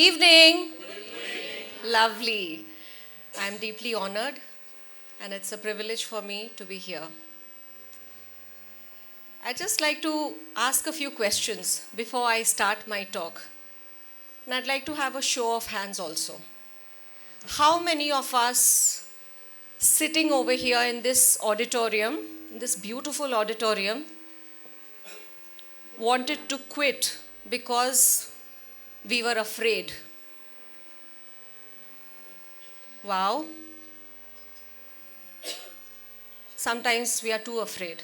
evening. Lovely. I'm deeply honored, and it's a privilege for me to be here. I'd just like to ask a few questions before I start my talk. And I'd like to have a show of hands also. How many of us sitting over here in this auditorium, in this beautiful auditorium, wanted to quit because we were afraid? Wow. Sometimes we are too afraid.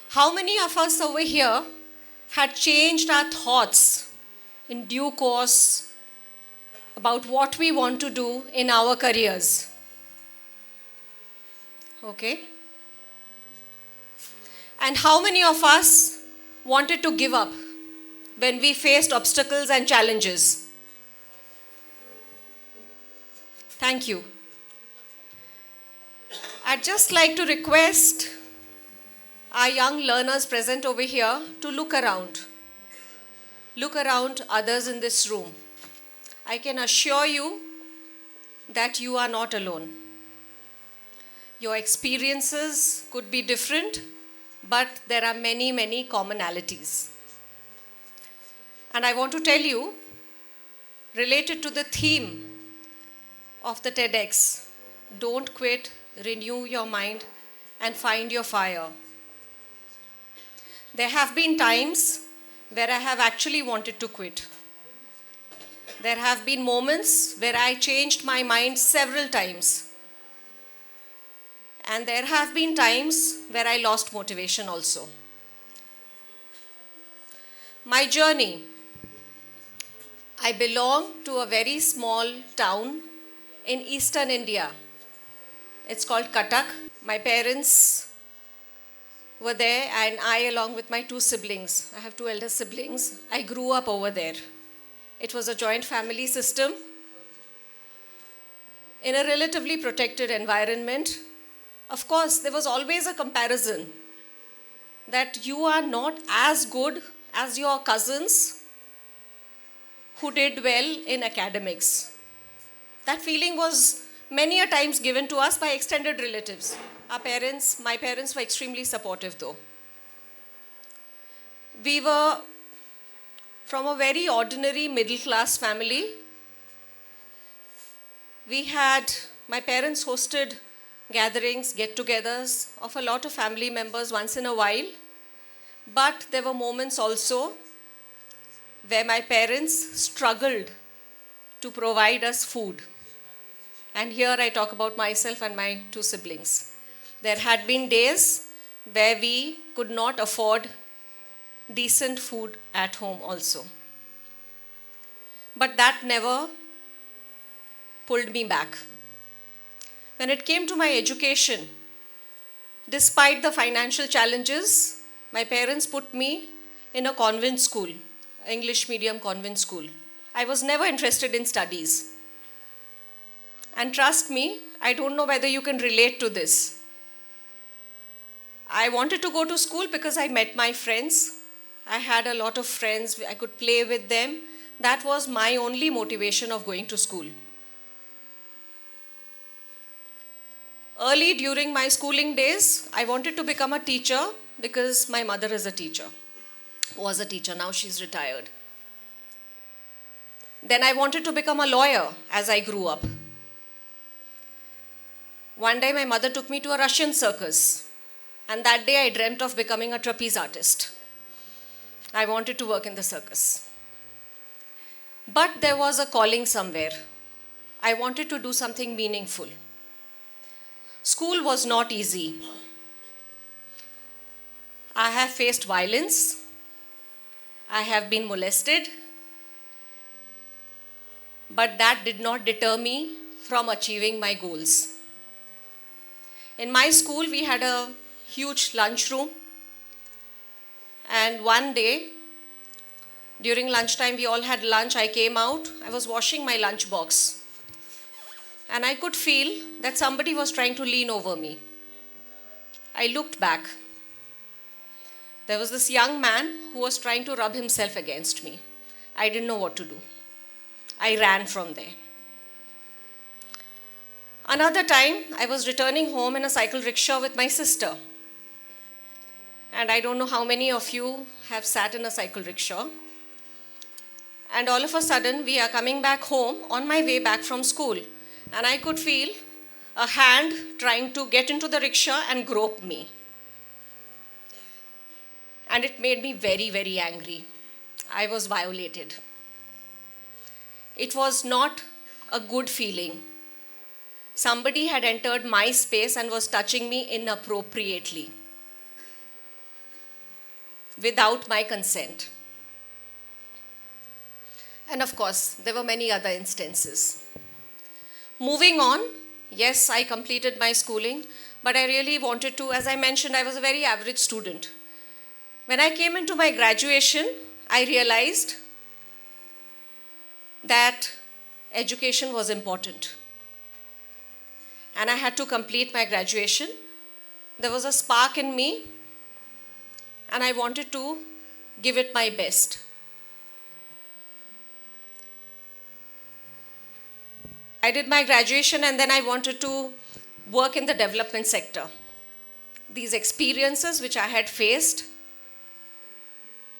How many of us over here had changed our thoughts in due course about what we want to do in our careers? Okay. And how many of us wanted to give up when we faced obstacles and challenges? Thank you. I'd just like to request our young learners present over here to look around. Look around others in this room. I can assure you that you are not alone. Your experiences could be different, but there are many, many commonalities. And I want to tell you, related to the theme of the TEDx, don't quit, renew your mind, and find your fire. There have been times where I have actually wanted to quit. There have been moments where I changed my mind several times. And there have been times where I lost motivation also. My journey. I belong to a very small town in eastern India. It's called Cuttack. My parents were there, and I, along with my two siblings, I have two elder siblings, I grew up over there. It was a joint family system in a relatively protected environment. Of course, there was always a comparison that you are not as good as your cousins who did well in academics. That feeling was many a times given to us by extended relatives. My parents were extremely supportive though. We were from a very ordinary middle class family. My parents hosted gatherings, get-togethers of a lot of family members once in a while. But there were moments also where my parents struggled to provide us food. And here I talk about myself and my two siblings. There had been days where we could not afford decent food at home also. But that never pulled me back. When it came to my education, despite the financial challenges, my parents put me in a convent school, English medium convent school. I was never interested in studies. And trust me, I don't know whether you can relate to this. I wanted to go to school because I met my friends. I had a lot of friends. I could play with them. That was my only motivation of going to school. Early during my schooling days, I wanted to become a teacher because my mother is a teacher. Was a teacher, now she's retired. Then I wanted to become a lawyer as I grew up. One day my mother took me to a Russian circus, and that day I dreamt of becoming a trapeze artist. I wanted to work in the circus. But there was a calling somewhere. I wanted to do something meaningful. School was not easy. I have faced violence. I have been molested. But that did not deter me from achieving my goals. In my school, we had a huge lunchroom. And one day, during lunchtime, we all had lunch. I came out. I was washing my lunch box. And I could feel that somebody was trying to lean over me. I looked back. There was this young man who was trying to rub himself against me. I didn't know what to do. I ran from there. Another time, I was returning home in a cycle rickshaw with my sister. And I don't know how many of you have sat in a cycle rickshaw. And all of a sudden, we are coming back home on my way back from school. And I could feel a hand trying to get into the rickshaw and grope me. And it made me very, very angry. I was violated. It was not a good feeling. Somebody had entered my space and was touching me inappropriately, without my consent. And of course, there were many other instances. Moving on, yes, I completed my schooling, but I really wanted to, as I mentioned, I was a very average student. When I came into my graduation, I realized that education was important. And I had to complete my graduation. There was a spark in me, and I wanted to give it my best. I did my graduation, and then I wanted to work in the development sector. These experiences which I had faced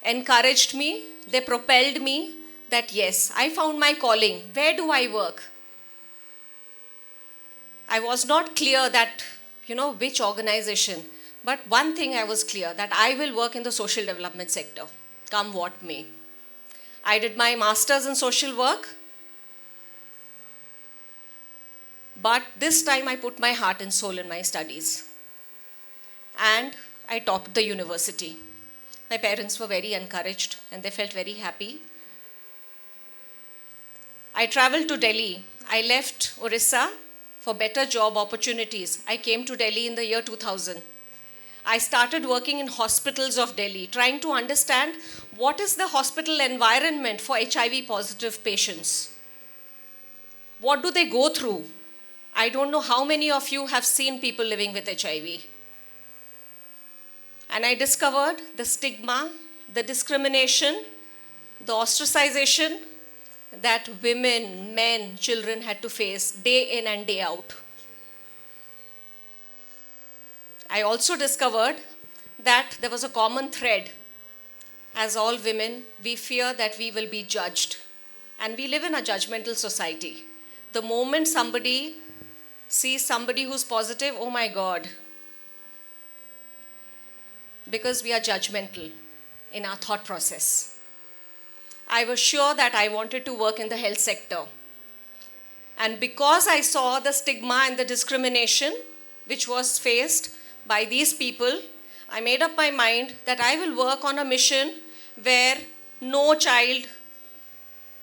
encouraged me, they propelled me that yes, I found my calling. Where do I work? I was not clear that, which organization, but one thing I was clear, that I will work in the social development sector, come what may. I did my master's in social work, but this time I put my heart and soul in my studies. And I topped the university. My parents were very encouraged and they felt very happy. I traveled to Delhi. I left Orissa for better job opportunities. I came to Delhi in the year 2000. I started working in hospitals of Delhi, trying to understand what is the hospital environment for HIV positive patients. What do they go through? I don't know how many of you have seen people living with HIV. And I discovered the stigma, the discrimination, the ostracization that women, men, children had to face day in and day out. I also discovered that there was a common thread. As all women, we fear that we will be judged. And we live in a judgmental society. The moment somebody sees somebody who's positive, oh my God. Because we are judgmental in our thought process. I was sure that I wanted to work in the health sector. And because I saw the stigma and the discrimination which was faced by these people, I made up my mind that I will work on a mission where no child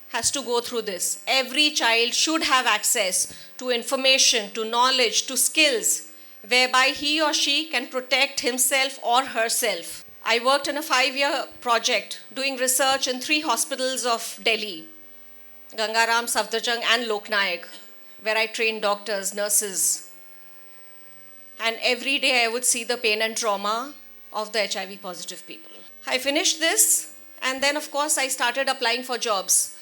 has to go through this. Every child should have access to information, to knowledge, to skills, whereby he or she can protect himself or herself. I worked in a 5-year project doing research in 3 hospitals of Delhi, Gangaram, Safdarjung and Loknayak, where I trained doctors, nurses. And every day I would see the pain and trauma of the HIV positive people. I finished this, and then of course I started applying for jobs.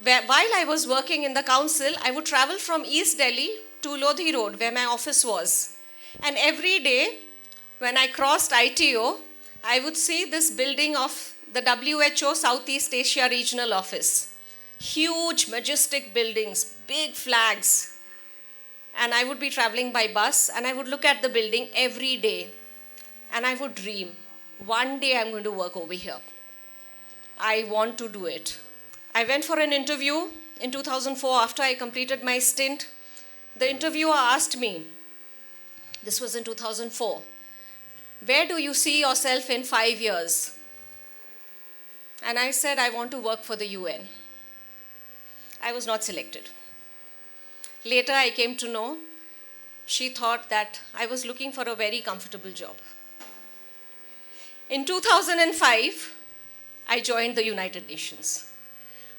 While I was working in the council, I would travel from East Delhi to Lodhi Road, where my office was. And every day, when I crossed ITO, I would see this building of the WHO Southeast Asia Regional Office. Huge, majestic buildings, big flags. And I would be traveling by bus, and I would look at the building every day. And I would dream, one day I'm going to work over here. I want to do it. I went for an interview in 2004 after I completed my stint. The interviewer asked me, this was in 2004, where do you see yourself in 5 years? And I said, I want to work for the UN. I was not selected. Later I came to know, she thought that I was looking for a very comfortable job. In 2005, I joined the United Nations.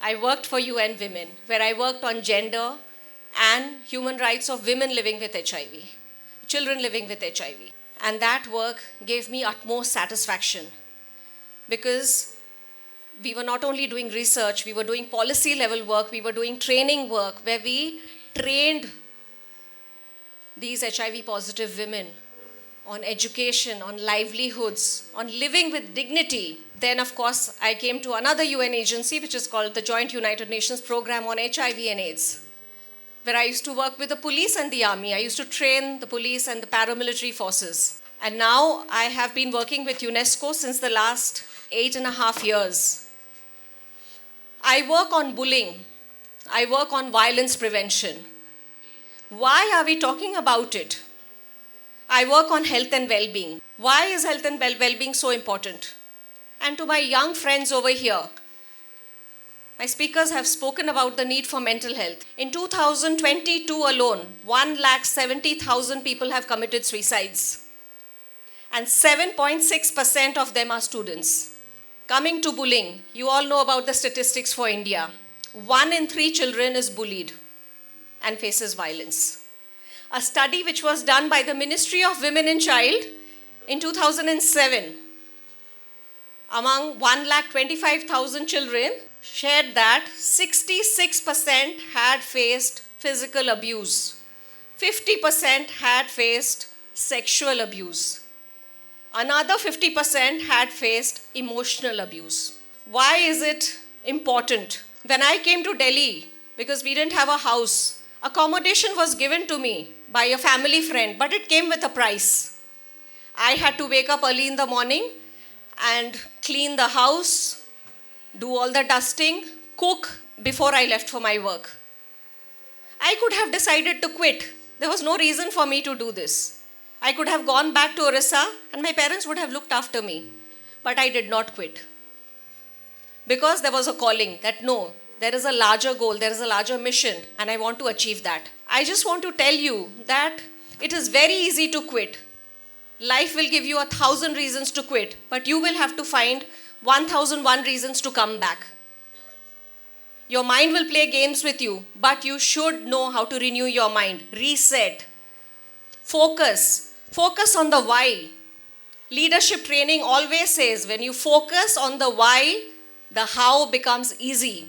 I worked for UN Women, where I worked on gender and human rights of women living with HIV, children living with HIV. And that work gave me utmost satisfaction because we were not only doing research, we were doing policy level work, we were doing training work where we trained these HIV positive women on education, on livelihoods, on living with dignity. Then, of course, I came to another UN agency, which is called the Joint United Nations Program on HIV and AIDS, where I used to work with the police and the army. I used to train the police and the paramilitary forces. And now I have been working with UNESCO since the last 8.5 years. I work on bullying. I work on violence prevention. Why are we talking about it? I work on health and well-being. Why is health and well-being so important? And to my young friends over here, my speakers have spoken about the need for mental health. In 2022 alone, 170,000 people have committed suicides. And 7.6% of them are students. Coming to bullying, you all know about the statistics for India. 1 in 3 children is bullied and faces violence. A study which was done by the Ministry of Women and Child in 2007 among 125,000 children shared that 66% had faced physical abuse, 50% had faced sexual abuse, another 50% had faced emotional abuse. Why is it important? When I came to Delhi, because we didn't have a house, accommodation was given to me by a family friend, but it came with a price. I had to wake up early in the morning and clean the house, do all the dusting, cook before I left for my work. I could have decided to quit. There was no reason for me to do this. I could have gone back to Orissa and my parents would have looked after me. But I did not quit. Because there was a calling that no, there is a larger goal, there is a larger mission, and I want to achieve that. I just want to tell you that it is very easy to quit. Life will give you 1,000 reasons to quit, but you will have to find 1,001 reasons to come back. Your mind will play games with you, but you should know how to renew your mind. Reset. Focus. Focus on the why. Leadership training always says when you focus on the why, the how becomes easy.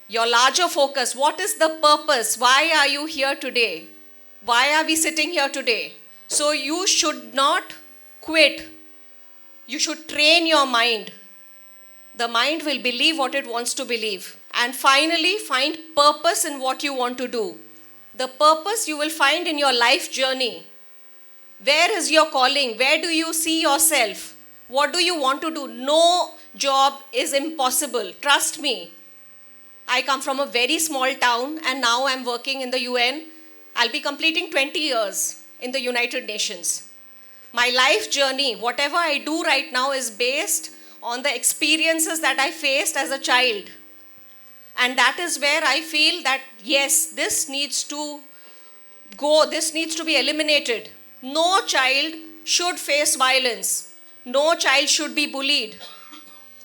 Your larger focus, what is the purpose? Why are you here today? Why are we sitting here today? So you should not quit. You should train your mind. The mind will believe what it wants to believe. And finally, find purpose in what you want to do. The purpose you will find in your life journey. Where is your calling? Where do you see yourself? What do you want to do? No job is impossible. Trust me. I come from a very small town and now I'm working in the UN. I'll be completing 20 years in the United Nations. My life journey, whatever I do right now, is based on the experiences that I faced as a child. And that is where I feel that, yes, this needs to go, this needs to be eliminated. No child should face violence. No child should be bullied.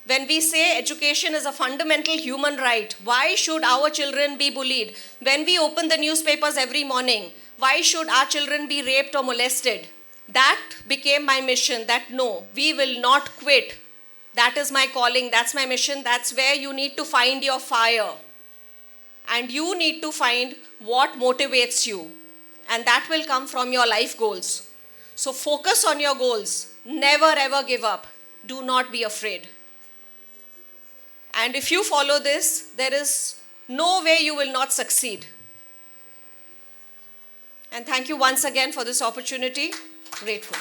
When we say education is a fundamental human right, why should our children be bullied? When we open the newspapers every morning, why should our children be raped or molested? That became my mission, that no, we will not quit. That is my calling, that's my mission, that's where you need to find your fire. And you need to find what motivates you. And that will come from your life goals. So focus on your goals. Never ever give up. Do not be afraid. And if you follow this, there is no way you will not succeed. And thank you once again for this opportunity. Grateful.